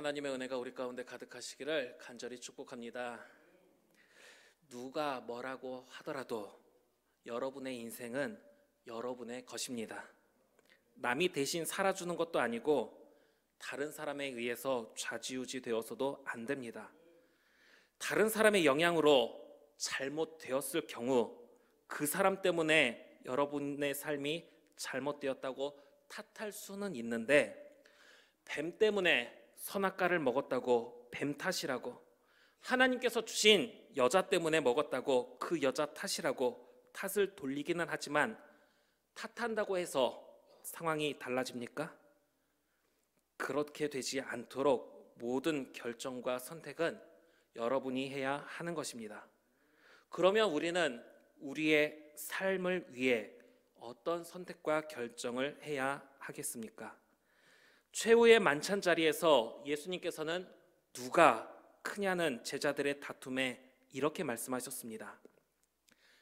하나님의 은혜가 우리 가운데 가득하시기를 간절히 축복합니다. 누가 뭐라고 하더라도 여러분의 인생은 여러분의 것입니다. 남이 대신 살아주는 것도 아니고 다른 사람에 의해서 좌지우지 되어서도 안 됩니다. 다른 사람의 영향으로 잘못되었을 경우 그 사람 때문에 여러분의 삶이 잘못되었다고 탓할 수는 있는데, 뱀 때문에 선악과를 먹었다고 뱀 탓이라고, 하나님께서 주신 여자 때문에 먹었다고 그 여자 탓이라고 탓을 돌리기는 하지만, 탓한다고 해서 상황이 달라집니까? 그렇게 되지 않도록 모든 결정과 선택은 여러분이 해야 하는 것입니다. 그러면 우리는 우리의 삶을 위해 어떤 선택과 결정을 해야 하겠습니까? 최후의 만찬 자리에서 예수님께서는 누가 크냐는 제자들의 다툼에 이렇게 말씀하셨습니다.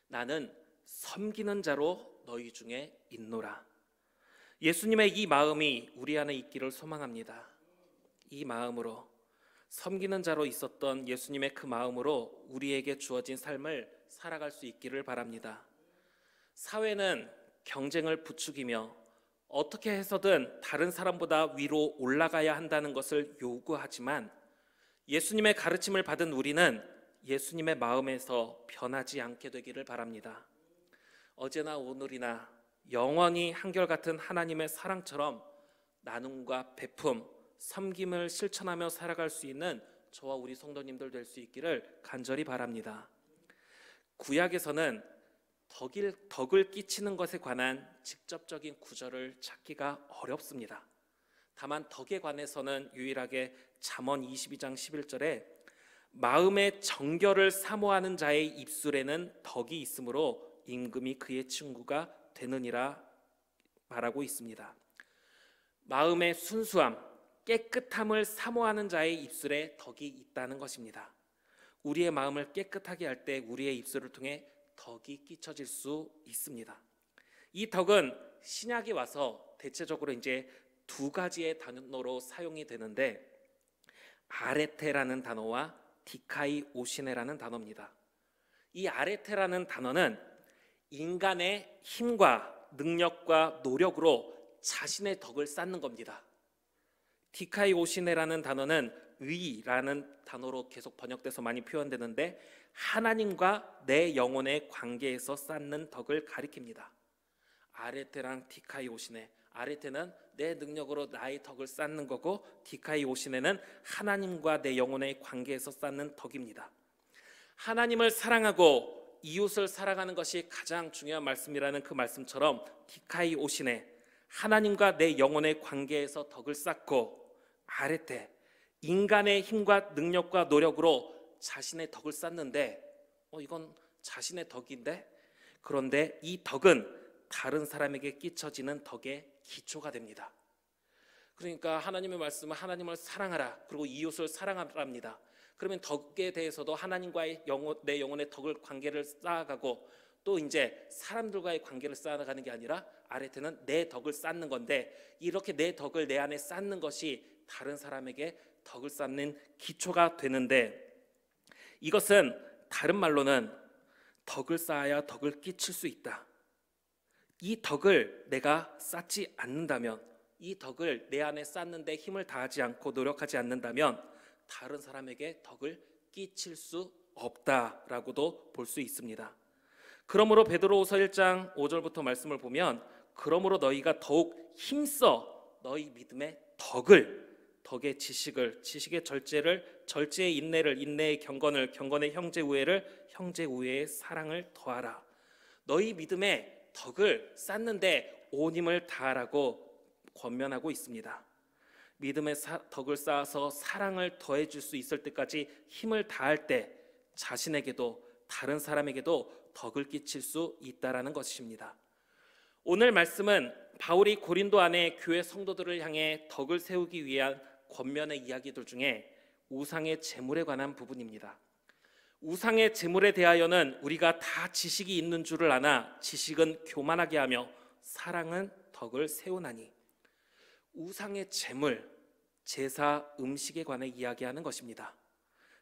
나는 섬기는 자로 너희 중에 있노라. 예수님의 이 마음이 우리 안에 있기를 소망합니다. 이 마음으로, 섬기는 자로 있었던 예수님의 그 마음으로 우리에게 주어진 삶을 살아갈 수 있기를 바랍니다. 사회는 경쟁을 부추기며 어떻게 해서든 다른 사람보다 위로 올라가야 한다는 것을 요구하지만, 예수님의 가르침을 받은 우리는 예수님의 마음에서 변하지 않게 되기를 바랍니다. 어제나 오늘이나 영원히 한결같은 하나님의 사랑처럼 나눔과 베품, 섬김을 실천하며 살아갈 수 있는 저와 우리 성도님들 될 수 있기를 간절히 바랍니다. 구약에서는 덕을 끼치는 것에 관한 직접적인 구절을 찾기가 어렵습니다. 다만 덕에 관해서는 유일하게 잠언 22장 11절에 마음의 정결을 사모하는 자의 입술에는 덕이 있으므로 임금이 그의 친구가 되느니라 말하고 있습니다. 마음의 순수함, 깨끗함을 사모하는 자의 입술에 덕이 있다는 것입니다. 우리의 마음을 깨끗하게 할 때 우리의 입술을 통해 덕이 끼쳐질 수 있습니다. 이 덕은 신약에 와서 대체적으로 이제 두 가지의 단어로 사용이 되는데, 아레테라는 단어와 디카이오시네라는 단어입니다. 이 아레테라는 단어는 인간의 힘과 능력과 노력으로 자신의 덕을 쌓는 겁니다. 디카이오시네라는 단어는 의라는 단어로 계속 번역돼서 많이 표현되는데, 하나님과 내 영혼의 관계에서 쌓는 덕을 가리킵니다. 아레테랑 디카이오시네, 아레테는 내 능력으로 나의 덕을 쌓는 거고, 디카이오시네는 하나님과 내 영혼의 관계에서 쌓는 덕입니다. 하나님을 사랑하고 이웃을 사랑하는 것이 가장 중요한 말씀이라는 그 말씀처럼, 디카이오시네, 하나님과 내 영혼의 관계에서 덕을 쌓고, 아레테, 인간의 힘과 능력과 노력으로 자신의 덕을 쌓는데, 이건 자신의 덕인데, 그런데 이 덕은 다른 사람에게 끼쳐지는 덕의 기초가 됩니다. 그러니까 하나님의 말씀은 하나님을 사랑하라, 그리고 이웃을 사랑하랍니다. 그러면 덕에 대해서도 하나님과의 내 영혼의 덕을 관계를 쌓아가고, 또 이제 사람들과의 관계를 쌓아가는 게 아니라 아레테는 내 덕을 쌓는 건데, 이렇게 내 덕을 내 안에 쌓는 것이 다른 사람에게 덕을 쌓는 기초가 되는데, 이것은 다른 말로는 덕을 쌓아야 덕을 끼칠 수 있다. 이 덕을 내가 쌓지 않는다면, 이 덕을 내 안에 쌓는데 힘을 다하지 않고 노력하지 않는다면 다른 사람에게 덕을 끼칠 수 없다라고도 볼 수 있습니다. 그러므로 베드로후서 1장 5절부터 말씀을 보면, 그러므로 너희가 더욱 힘써 너희 믿음의 덕의 지식을, 지식의 절제를, 절제의 인내를, 인내의 경건을, 경건의 형제 우애를, 형제 우애의 사랑을 더하라. 너희 믿음의 덕을 쌓는데 온 힘을 다하라고 권면하고 있습니다. 믿음의 덕을 쌓아서 사랑을 더해줄 수 있을 때까지 힘을 다할 때 자신에게도 다른 사람에게도 덕을 끼칠 수 있다라는 것입니다. 오늘 말씀은 바울이 고린도 안에 교회 성도들을 향해 덕을 세우기 위한 권면의 이야기들 중에 우상의 제물에 관한 부분입니다. 우상의 제물에 대하여는 우리가 다 지식이 있는 줄을 아나 지식은 교만하게 하며 사랑은 덕을 세우나니. 우상의 제물, 제사 음식에 관해 이야기하는 것입니다.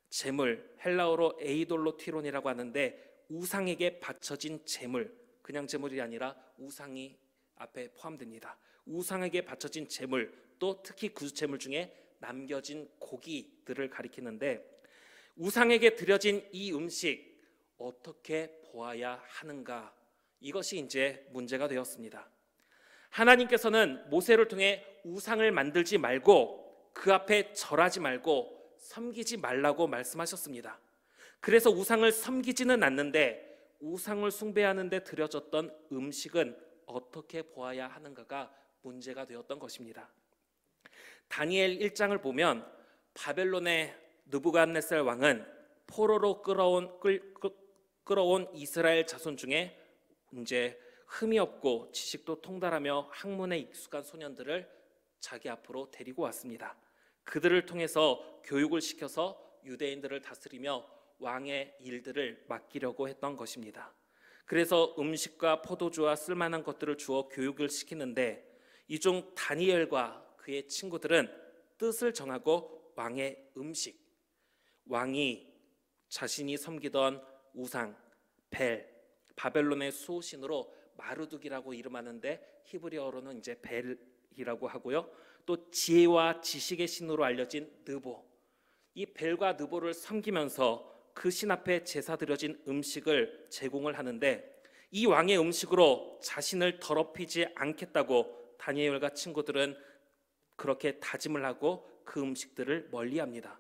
제물, 헬라어로 에이돌로티론이라고 하는데 우상에게 바쳐진 제물, 그냥 제물이 아니라 우상이 앞에 포함됩니다. 우상에게 바쳐진 제물, 또 특히 그 제물 중에 남겨진 고기들을 가리키는데, 우상에게 드려진 이 음식 어떻게 보아야 하는가, 이것이 이제 문제가 되었습니다. 하나님께서는 모세를 통해 우상을 만들지 말고 그 앞에 절하지 말고 섬기지 말라고 말씀하셨습니다. 그래서 우상을 섬기지는 않는데 우상을 숭배하는 데 드려졌던 음식은 어떻게 보아야 하는가가 문제가 되었던 것입니다. 다니엘 1장을 보면 바벨론의 느부갓네살 왕은 포로로 끌어온 이스라엘 자손 중에 이제 흠이 없고 지식도 통달하며 학문에 익숙한 소년들을 자기 앞으로 데리고 왔습니다. 그들을 통해서 교육을 시켜서 유대인들을 다스리며 왕의 일들을 맡기려고 했던 것입니다. 그래서 음식과 포도주와 쓸만한 것들을 주어 교육을 시키는데, 이 중 다니엘과 그의 친구들은 뜻을 정하고 왕의 음식, 왕이 자신이 섬기던 우상 벨, 바벨론의 수호신으로 마르둑이라고 이름하는데 히브리어로는 이제 벨이라고 하고요, 또 지혜와 지식의 신으로 알려진 느보, 이 벨과 느보를 섬기면서 그 신 앞에 제사 드려진 음식을 제공을 하는데, 이 왕의 음식으로 자신을 더럽히지 않겠다고 다니엘과 친구들은 그렇게 다짐을 하고 그 음식들을 멀리합니다.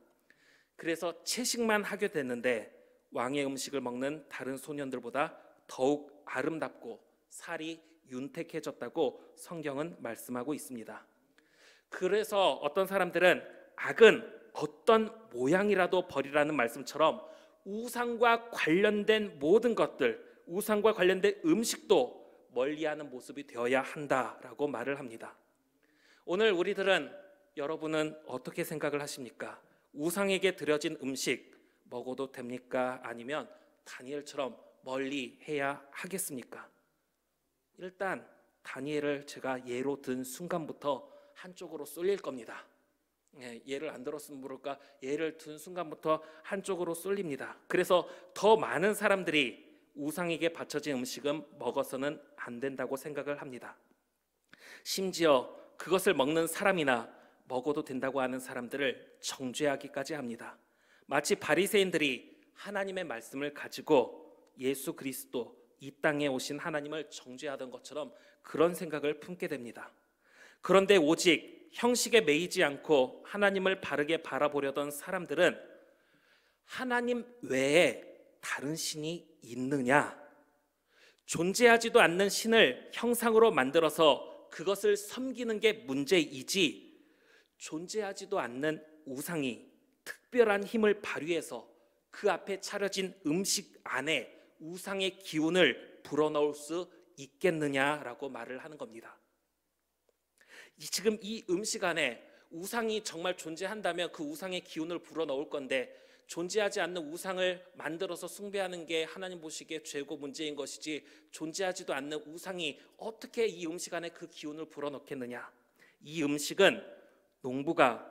그래서 채식만 하게 됐는데 왕의 음식을 먹는 다른 소년들보다 더욱 아름답고 살이 윤택해졌다고 성경은 말씀하고 있습니다. 그래서 어떤 사람들은 악은 어떤 모양이라도 버리라는 말씀처럼 우상과 관련된 모든 것들, 우상과 관련된 음식도 멀리하는 모습이 되어야 한다라고 말을 합니다. 오늘 우리들은, 여러분은 어떻게 생각을 하십니까? 우상에게 드려진 음식 먹어도 됩니까? 아니면 다니엘처럼 멀리 해야 하겠습니까? 일단 다니엘을 제가 예로 든 순간부터 한쪽으로 쏠릴 겁니다. 예를 안 들었으면 모를까, 예를 든 순간부터 한쪽으로 쏠립니다. 그래서 더 많은 사람들이 우상에게 바쳐진 음식은 먹어서는 안 된다고 생각을 합니다. 심지어 그것을 먹는 사람이나 먹어도 된다고 하는 사람들을 정죄하기까지 합니다. 마치 바리새인들이 하나님의 말씀을 가지고 예수 그리스도, 이 땅에 오신 하나님을 정죄하던 것처럼 그런 생각을 품게 됩니다. 그런데 오직 형식에 매이지 않고 하나님을 바르게 바라보려던 사람들은 하나님 외에 다른 신이 있느냐, 존재하지도 않는 신을 형상으로 만들어서 그것을 섬기는 게 문제이지, 존재하지도 않는 우상이 특별한 힘을 발휘해서 그 앞에 차려진 음식 안에 우상의 기운을 불어넣을 수 있겠느냐라고 말을 하는 겁니다. 지금 이 음식 안에 우상이 정말 존재한다면 그 우상의 기운을 불어넣을 건데, 존재하지 않는 우상을 만들어서 숭배하는 게 하나님 보시기에 죄고 문제인 것이지, 존재하지도 않는 우상이 어떻게 이 음식 안에 그 기운을 불어넣겠느냐. 이 음식은 농부가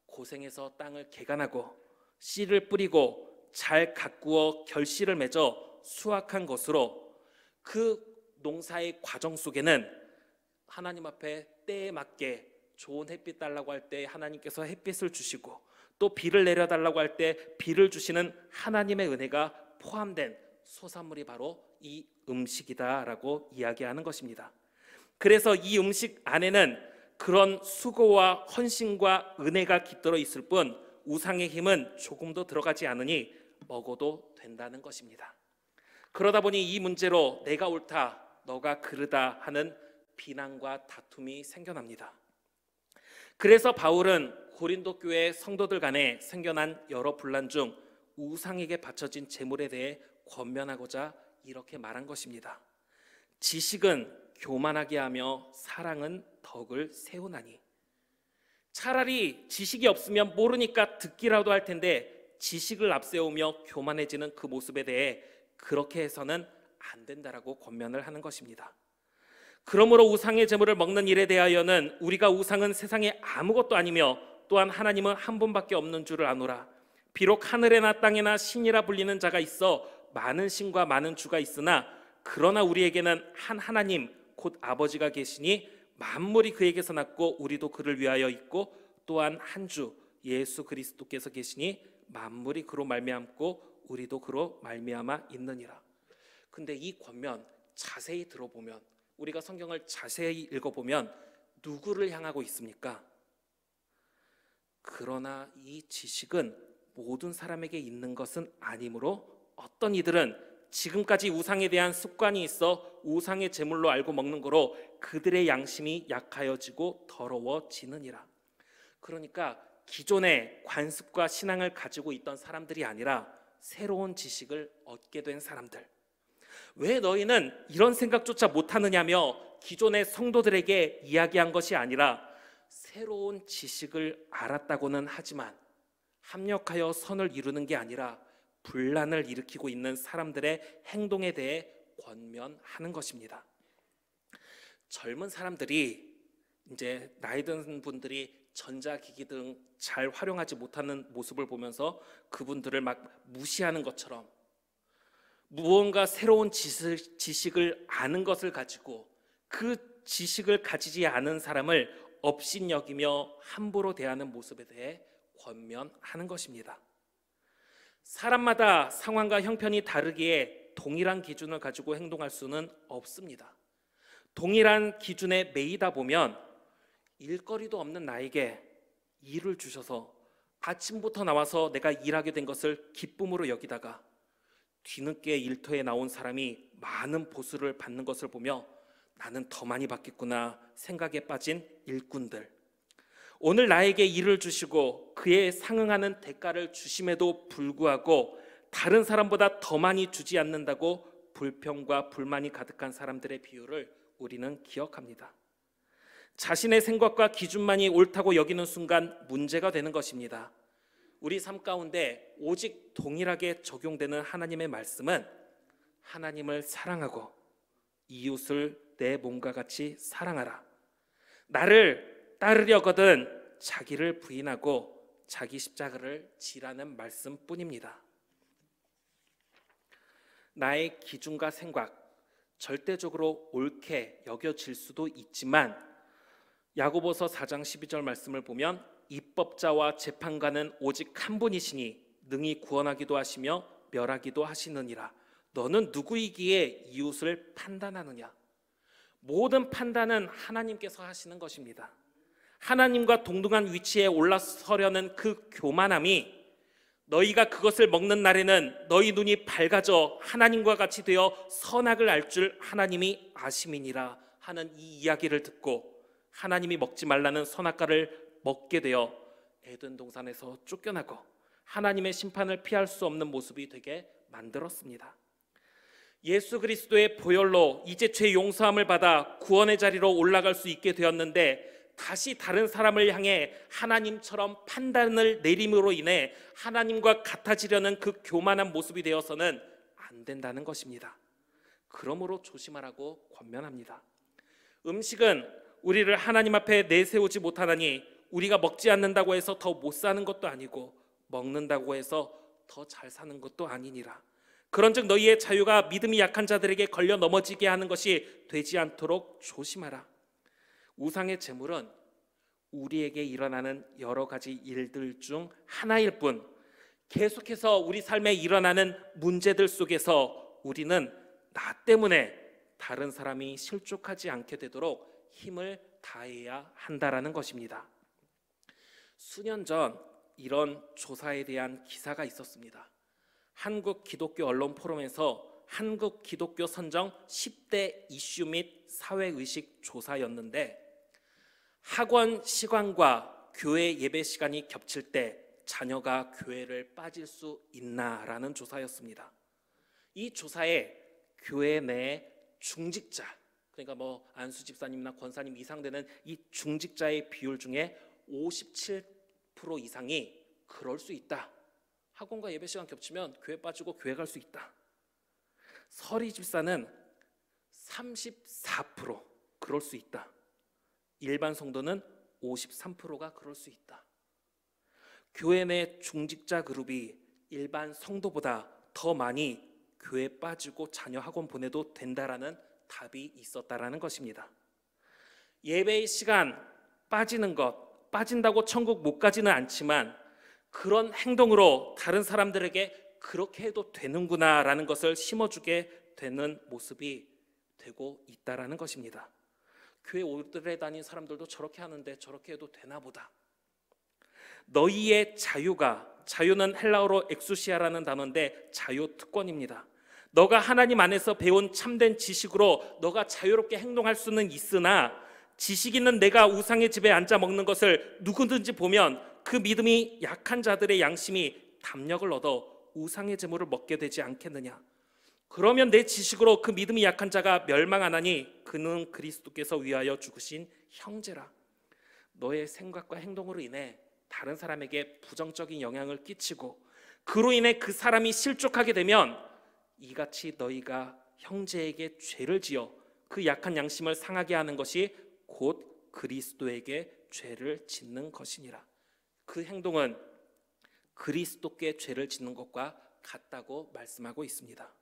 고생해서 땅을 개간하고 씨를 뿌리고 잘 가꾸어 결실을 맺어 수확한 것으로, 그 농사의 과정 속에는 하나님 앞에 때에 맞게 좋은 햇빛 달라고 할 때 하나님께서 햇빛을 주시고, 또 비를 내려달라고 할 때 비를 주시는 하나님의 은혜가 포함된 소산물이 바로 이 음식이다라고 이야기하는 것입니다. 그래서 이 음식 안에는 그런 수고와 헌신과 은혜가 깃들어 있을 뿐 우상의 힘은 조금도 들어가지 않으니 먹어도 된다는 것입니다. 그러다 보니 이 문제로 내가 옳다, 너가 그르다 하는 비난과 다툼이 생겨납니다. 그래서 바울은 고린도 교회 성도들 간에 생겨난 여러 분란 중 우상에게 바쳐진 제물에 대해 권면하고자 이렇게 말한 것입니다. 지식은 교만하게 하며 사랑은 덕을 세우나니. 차라리 지식이 없으면 모르니까 듣기라도 할 텐데, 지식을 앞세우며 교만해지는 그 모습에 대해 그렇게 해서는 안 된다라고 권면을 하는 것입니다. 그러므로 우상의 제물을 먹는 일에 대하여는 우리가 우상은 세상에 아무것도 아니며 또한 하나님은 한 분밖에 없는 줄을 아노라. 비록 하늘에나 땅에나 신이라 불리는 자가 있어 많은 신과 많은 주가 있으나 그러나 우리에게는 한 하나님 곧 아버지가 계시니 만물이 그에게서 났고 우리도 그를 위하여 있고 또한 한 주 예수 그리스도께서 계시니 만물이 그로 말미암고 우리도 그로 말미암아 있느니라. 근데 이 권면 자세히 들어보면, 우리가 성경을 자세히 읽어보면 누구를 향하고 있습니까? 그러나 이 지식은 모든 사람에게 있는 것은 아니므로 어떤 이들은 지금까지 우상에 대한 습관이 있어 우상의 제물로 알고 먹는 거로 그들의 양심이 약하여지고 더러워지느니라. 그러니까 기존의 관습과 신앙을 가지고 있던 사람들이 아니라 새로운 지식을 얻게 된 사람들. 왜 너희는 이런 생각조차 못하느냐며 기존의 성도들에게 이야기한 것이 아니라 새로운 지식을 알았다고는 하지만 합력하여 선을 이루는 게 아니라 분란을 일으키고 있는 사람들의 행동에 대해 권면하는 것입니다. 젊은 사람들이, 이제 나이 든 분들이 전자기기 등 잘 활용하지 못하는 모습을 보면서 그분들을 막 무시하는 것처럼, 무언가 새로운 지식을 아는 것을 가지고 그 지식을 가지지 않은 사람을 업신여기며 함부로 대하는 모습에 대해 권면하는 것입니다. 사람마다 상황과 형편이 다르기에 동일한 기준을 가지고 행동할 수는 없습니다. 동일한 기준에 매이다 보면 일거리도 없는 나에게 일을 주셔서 아침부터 나와서 내가 일하게 된 것을 기쁨으로 여기다가 뒤늦게 일터에 나온 사람이 많은 보수를 받는 것을 보며 나는 더 많이 받겠구나 생각에 빠진 일꾼들, 오늘 나에게 일을 주시고 그에 상응하는 대가를 주심에도 불구하고 다른 사람보다 더 많이 주지 않는다고 불평과 불만이 가득한 사람들의 비유를 우리는 기억합니다. 자신의 생각과 기준만이 옳다고 여기는 순간 문제가 되는 것입니다. 우리 삶 가운데 오직 동일하게 적용되는 하나님의 말씀은 하나님을 사랑하고 이웃을 내 몸과 같이 사랑하라. 나를 따르려거든 자기를 부인하고 자기 십자가를 지라는 말씀뿐입니다. 나의 기준과 생각, 절대적으로 옳게 여겨질 수도 있지만 야고보서 4장 12절 말씀을 보면 입법자와 재판관은 오직 한 분이시니 능히 구원하기도 하시며 멸하기도 하시느니라. 너는 누구이기에 이웃을 판단하느냐? 모든 판단은 하나님께서 하시는 것입니다. 하나님과 동등한 위치에 올라서려는 그 교만함이 너희가 그것을 먹는 날에는 너희 눈이 밝아져 하나님과 같이 되어 선악을 알 줄 하나님이 아심이니라 하는 이 이야기를 듣고 하나님이 먹지 말라는 선악과를 먹게 되어 에덴 동산에서 쫓겨나고 하나님의 심판을 피할 수 없는 모습이 되게 만들었습니다. 예수 그리스도의 보혈로 이제 죄 용서함을 받아 구원의 자리로 올라갈 수 있게 되었는데 다시 다른 사람을 향해 하나님처럼 판단을 내림으로 인해 하나님과 같아지려는 그 교만한 모습이 되어서는 안 된다는 것입니다. 그러므로 조심하라고 권면합니다. 음식은 우리를 하나님 앞에 내세우지 못하나니 우리가 먹지 않는다고 해서 더 못 사는 것도 아니고 먹는다고 해서 더 잘 사는 것도 아니니라. 그런즉 너희의 자유가 믿음이 약한 자들에게 걸려 넘어지게 하는 것이 되지 않도록 조심하라. 우상의 제물은 우리에게 일어나는 여러 가지 일들 중 하나일 뿐 계속해서 우리 삶에 일어나는 문제들 속에서 우리는 나 때문에 다른 사람이 실족하지 않게 되도록 힘을 다해야 한다라는 것입니다. 수년 전 이런 조사에 대한 기사가 있었습니다. 한국 기독교 언론 포럼에서 한국 기독교 선정 10대 이슈 및 사회의식 조사였는데 학원 시간과 교회 예배 시간이 겹칠 때 자녀가 교회를 빠질 수 있나라는 조사였습니다. 이 조사에 교회 내 중직자, 그러니까 뭐 안수 집사님이나 권사님 이상 되는 이 중직자의 비율 중에 57% 이상이 그럴 수 있다. 학원과 예배 시간 겹치면 교회 빠지고 교회 갈 수 있다. 서리 집사는 34% 그럴 수 있다. 일반 성도는 53%가 그럴 수 있다. 교회 내 중직자 그룹이 일반 성도보다 더 많이 교회 빠지고 자녀 학원 보내도 된다라는 답이 있었다라는 것입니다. 예배의 시간 빠지는 것, 빠진다고 천국 못 가지는 않지만 그런 행동으로 다른 사람들에게 그렇게 해도 되는구나라는 것을 심어주게 되는 모습이 되고 있다라는 것입니다. 교회 오래 다닌 사람들도 저렇게 하는데 저렇게 해도 되나 보다. 너희의 자유는 헬라어로 엑수시아라는 단어인데 자유 특권입니다. 너가 하나님 안에서 배운 참된 지식으로 너가 자유롭게 행동할 수는 있으나 지식 있는 내가 우상의 집에 앉아 먹는 것을 누구든지 보면 그 믿음이 약한 자들의 양심이 담력을 얻어 우상의 제물을 먹게 되지 않겠느냐. 그러면 내 지식으로 그 믿음이 약한 자가 멸망하나니 그는 그리스도께서 위하여 죽으신 형제라. 너의 생각과 행동으로 인해 다른 사람에게 부정적인 영향을 끼치고 그로 인해 그 사람이 실족하게 되면 이같이 너희가 형제에게 죄를 지어 그 약한 양심을 상하게 하는 것이 곧 그리스도에게 죄를 짓는 것이니라. 그 행동은 그리스도께 죄를 짓는 것과 같다고 말씀하고 있습니다.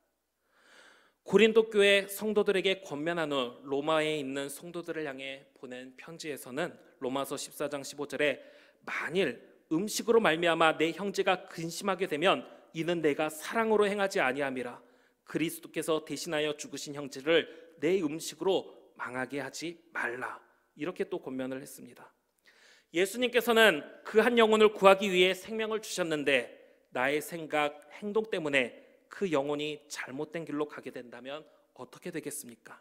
고린도 교회 성도들에게 권면한 후 로마에 있는 성도들을 향해 보낸 편지에서는 로마서 14장 15절에 만일 음식으로 말미암아 내 형제가 근심하게 되면 이는 내가 사랑으로 행하지 아니함이라. 그리스도께서 대신하여 죽으신 형제를 내 음식으로 망하게 하지 말라. 이렇게 또 권면을 했습니다. 예수님께서는 그 한 영혼을 구하기 위해 생명을 주셨는데 나의 생각, 행동 때문에 그 영혼이 잘못된 길로 가게 된다면 어떻게 되겠습니까?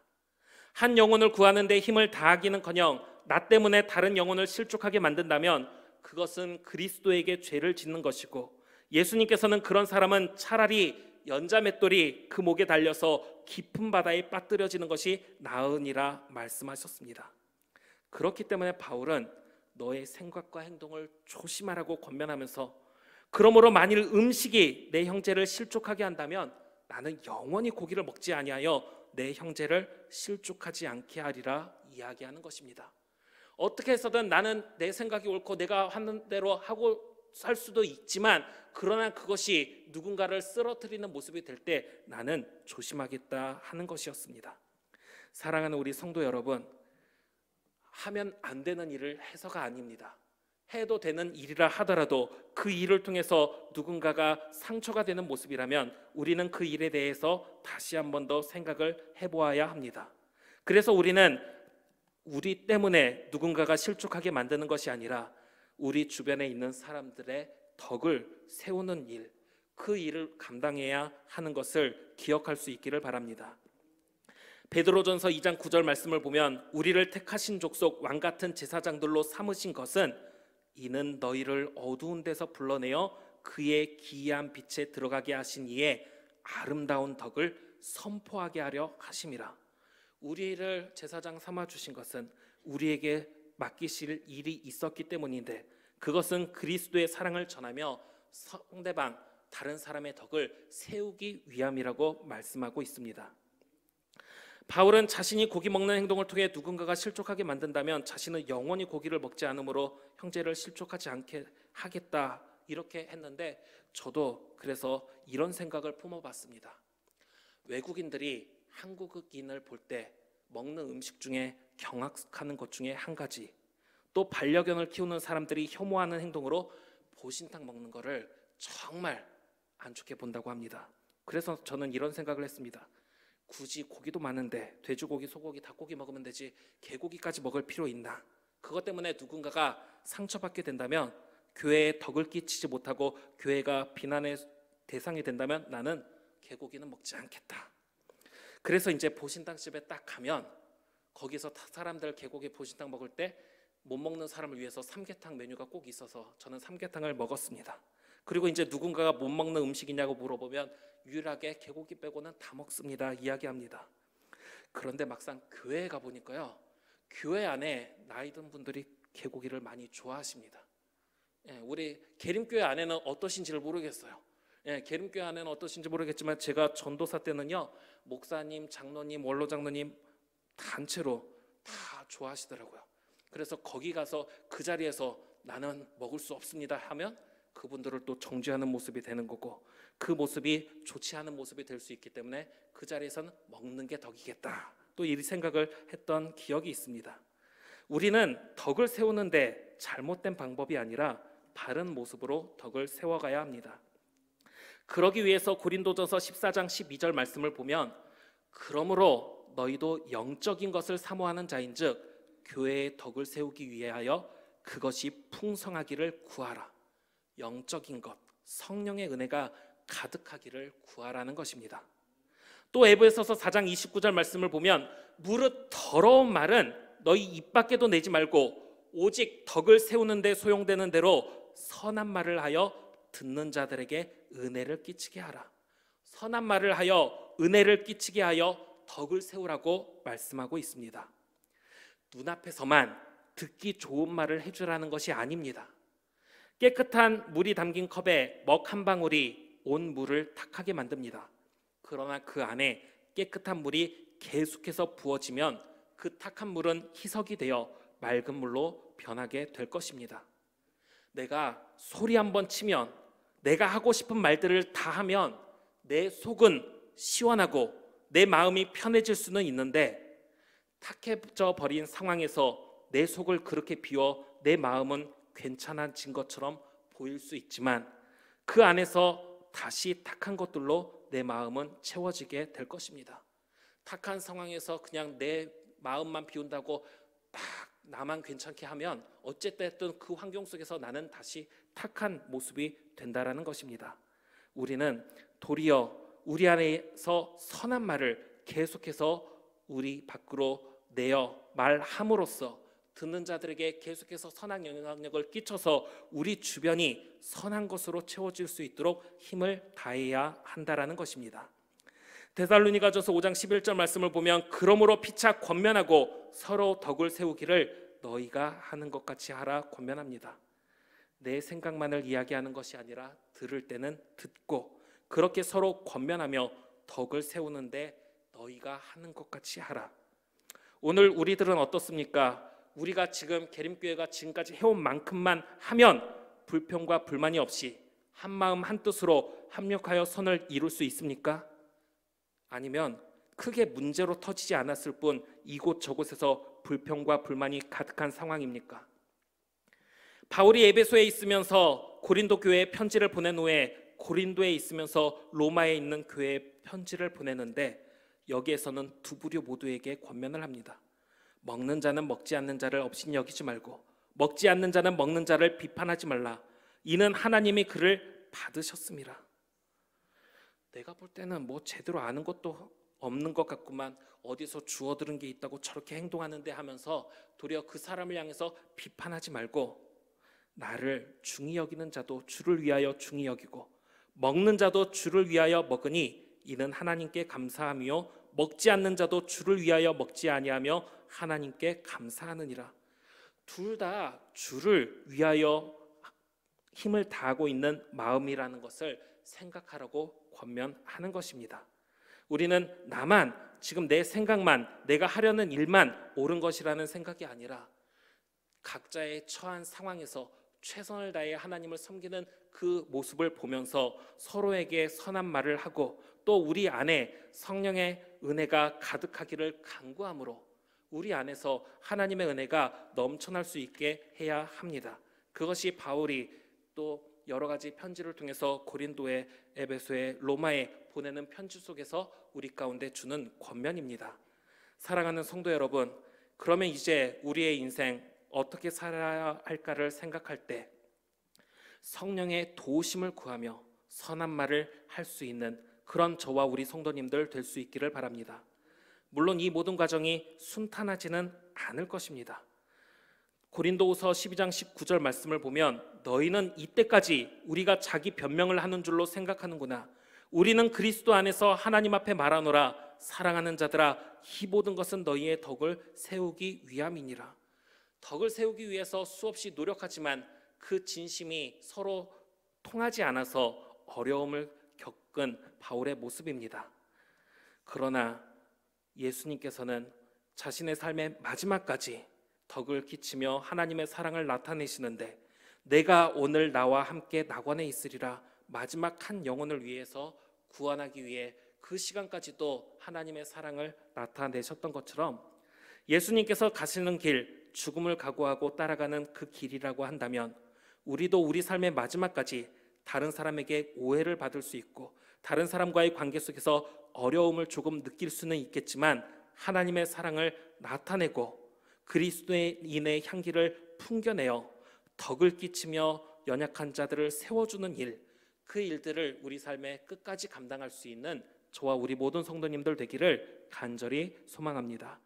한 영혼을 구하는 데 힘을 다하기는커녕 나 때문에 다른 영혼을 실족하게 만든다면 그것은 그리스도에게 죄를 짓는 것이고 예수님께서는 그런 사람은 차라리 연자맷돌이 그 목에 달려서 깊은 바다에 빠뜨려지는 것이 나으니라 말씀하셨습니다. 그렇기 때문에 바울은 너의 생각과 행동을 조심하라고 권면하면서 그러므로 만일 음식이 내 형제를 실족하게 한다면 나는 영원히 고기를 먹지 아니하여 내 형제를 실족하지 않게 하리라 이야기하는 것입니다. 어떻게 해서든 나는 내 생각이 옳고 내가 하는 대로 하고 살 수도 있지만 그러나 그것이 누군가를 쓰러뜨리는 모습이 될 때 나는 조심하겠다 하는 것이었습니다. 사랑하는 우리 성도 여러분, 하면 안 되는 일을 해서가 아닙니다. 해도 되는 일이라 하더라도 그 일을 통해서 누군가가 상처가 되는 모습이라면 우리는 그 일에 대해서 다시 한 번 더 생각을 해보아야 합니다. 그래서 우리는 우리 때문에 누군가가 실족하게 만드는 것이 아니라 우리 주변에 있는 사람들의 덕을 세우는 일, 그 일을 감당해야 하는 것을 기억할 수 있기를 바랍니다. 베드로전서 2장 9절 말씀을 보면 우리를 택하신 족속 왕같은 제사장들로 삼으신 것은 이는 너희를 어두운 데서 불러내어 그의 기이한 빛에 들어가게 하신 이의 아름다운 덕을 선포하게 하려 하심이라. 우리를 제사장 삼아 주신 것은 우리에게 맡기실 일이 있었기 때문인데 그것은 그리스도의 사랑을 전하며 상대방 다른 사람의 덕을 세우기 위함이라고 말씀하고 있습니다. 바울은 자신이 고기 먹는 행동을 통해 누군가가 실족하게 만든다면 자신은 영원히 고기를 먹지 않으므로 형제를 실족하지 않게 하겠다 이렇게 했는데 저도 그래서 이런 생각을 품어봤습니다. 외국인들이 한국인을 볼 때 먹는 음식 중에 경악하는 것 중에 한 가지, 또 반려견을 키우는 사람들이 혐오하는 행동으로 보신탕 먹는 거를 정말 안 좋게 본다고 합니다. 그래서 저는 이런 생각을 했습니다. 굳이 고기도 많은데 돼지고기, 소고기, 닭고기 먹으면 되지 개고기까지 먹을 필요 있나? 그것 때문에 누군가가 상처받게 된다면 교회에 덕을 끼치지 못하고 교회가 비난의 대상이 된다면 나는 개고기는 먹지 않겠다. 그래서 이제 보신탕집에 딱 가면 거기서 사람들 개고기 보신탕 먹을 때 못 먹는 사람을 위해서 삼계탕 메뉴가 꼭 있어서 저는 삼계탕을 먹었습니다. 그리고 이제 누군가가 못 먹는 음식이냐고 물어보면 유일하게 개고기 빼고는 다 먹습니다 이야기합니다. 그런데 막상 교회에 가보니까요, 교회 안에 나이 든 분들이 개고기를 많이 좋아하십니다. 우리 계림교회 안에는 어떠신지를 모르겠어요. 계림교회 안에는 어떠신지 모르겠지만 제가 전도사 때는요, 목사님, 장로님, 원로장로님 단체로 다 좋아하시더라고요. 그래서 거기 가서 그 자리에서 나는 먹을 수 없습니다 하면 그분들을 또 정죄하는 모습이 되는 거고, 그 모습이 좋지 않은 모습이 될 수 있기 때문에 그 자리에서는 먹는 게 덕이겠다, 또 이 생각을 했던 기억이 있습니다. 우리는 덕을 세우는데 잘못된 방법이 아니라 바른 모습으로 덕을 세워가야 합니다. 그러기 위해서 고린도전서 14장 12절 말씀을 보면, 그러므로 너희도 영적인 것을 사모하는 자인즉 교회의 덕을 세우기 위하여 그것이 풍성하기를 구하라. 영적인 것, 성령의 은혜가 가득하기를 구하라는 것입니다. 또 에베소서 4장 29절 말씀을 보면, 무릇 더러운 말은 너희 입 밖에도 내지 말고 오직 덕을 세우는 데 소용되는 대로 선한 말을 하여 듣는 자들에게 은혜를 끼치게 하라. 선한 말을 하여 은혜를 끼치게 하여 덕을 세우라고 말씀하고 있습니다. 눈앞에서만 듣기 좋은 말을 해주라는 것이 아닙니다. 깨끗한 물이 담긴 컵에 먹 한 방울이 온 물을 탁하게 만듭니다. 그러나 그 안에 깨끗한 물이 계속해서 부어지면 그 탁한 물은 희석이 되어 맑은 물로 변하게 될 것입니다. 내가 소리 한번 치면, 내가 하고 싶은 말들을 다 하면 내 속은 시원하고 내 마음이 편해질 수는 있는데, 탁해져 버린 상황에서 내 속을 그렇게 비워 내 마음은 괜찮아진 것처럼 보일 수 있지만 그 안에서 다시 탁한 것들로 내 마음은 채워지게 될 것입니다. 탁한 상황에서 그냥 내 마음만 비운다고 딱 나만 괜찮게 하면 어쨌든 그 환경 속에서 나는 다시 탁한 모습이 된다라는 것입니다. 우리는 도리어 우리 안에서 선한 말을 계속해서 우리 밖으로 내어 말함으로써 듣는 자들에게 계속해서 선한 영향력을 끼쳐서 우리 주변이 선한 것으로 채워질 수 있도록 힘을 다해야 한다라는 것입니다. 데살로니가전서 5장 11절 말씀을 보면, 그러므로 피차 권면하고 서로 덕을 세우기를 너희가 하는 것 같이 하라 권면합니다. 내 생각만을 이야기하는 것이 아니라 들을 때는 듣고 그렇게 서로 권면하며 덕을 세우는데 너희가 하는 것 같이 하라. 오늘 우리들은 어떻습니까? 우리가 지금 계림교회가 지금까지 해온 만큼만 하면 불평과 불만이 없이 한마음 한뜻으로 합력하여 선을 이룰 수 있습니까? 아니면 크게 문제로 터지지 않았을 뿐 이곳 저곳에서 불평과 불만이 가득한 상황입니까? 바울이 에베소에 있으면서 고린도 교회에 편지를 보낸 후에 고린도에 있으면서 로마에 있는 교회에 편지를 보내는데, 여기에서는 두 부류 모두에게 권면을 합니다. 먹는 자는 먹지 않는 자를 업신여기지 말고 먹지 않는 자는 먹는 자를 비판하지 말라. 이는 하나님이 그를 받으셨습니다. 내가 볼 때는 뭐 제대로 아는 것도 없는 것 같구만, 어디서 주워 들은 게 있다고 저렇게 행동하는데 하면서 도리어 그 사람을 향해서 비판하지 말고, 나를 중히 여기는 자도 주를 위하여 중히 여기고 먹는 자도 주를 위하여 먹으니 이는 하나님께 감사함이요 먹지 않는 자도 주를 위하여 먹지 아니하며 하나님께 감사하느니라. 둘 다 주를 위하여 힘을 다하고 있는 마음이라는 것을 생각하라고 권면하는 것입니다. 우리는 나만, 지금 내 생각만, 내가 하려는 일만 옳은 것이라는 생각이 아니라 각자의 처한 상황에서 최선을 다해 하나님을 섬기는 그 모습을 보면서 서로에게 선한 말을 하고, 또 우리 안에 성령의 은혜가 가득하기를 간구함으로 우리 안에서 하나님의 은혜가 넘쳐날 수 있게 해야 합니다. 그것이 바울이 또 여러 가지 편지를 통해서 고린도에, 에베소에, 로마에 보내는 편지 속에서 우리 가운데 주는 권면입니다. 사랑하는 성도 여러분, 그러면 이제 우리의 인생 어떻게 살아야 할까를 생각할 때 성령의 도우심을 구하며 선한 말을 할 수 있는 그런 저와 우리 성도님들 될 수 있기를 바랍니다. 물론 이 모든 과정이 순탄하지는 않을 것입니다. 고린도후서 12장 19절 말씀을 보면, 너희는 이때까지 우리가 자기 변명을 하는 줄로 생각하는구나. 우리는 그리스도 안에서 하나님 앞에 말하노라. 사랑하는 자들아, 이 모든 것은 너희의 덕을 세우기 위함이니라. 덕을 세우기 위해서 수없이 노력하지만 그 진심이 서로 통하지 않아서 어려움을 겪은 바울의 모습입니다. 그러나 예수님께서는 자신의 삶의 마지막까지 덕을 끼치며 하나님의 사랑을 나타내시는데, 내가 오늘 나와 함께 낙원에 있으리라 마지막 한 영혼을 위해서 구원하기 위해 그 시간까지도 하나님의 사랑을 나타내셨던 것처럼 예수님께서 가시는 길, 죽음을 각오하고 따라가는 그 길이라고 한다면 우리도 우리 삶의 마지막까지 다른 사람에게 오해를 받을 수 있고 다른 사람과의 관계 속에서 어려움을 조금 느낄 수는 있겠지만 하나님의 사랑을 나타내고 그리스도인의 향기를 풍겨내어 덕을 끼치며 연약한 자들을 세워주는 일, 그 일들을 우리 삶의 끝까지 감당할 수 있는 저와 우리 모든 성도님들 되기를 간절히 소망합니다.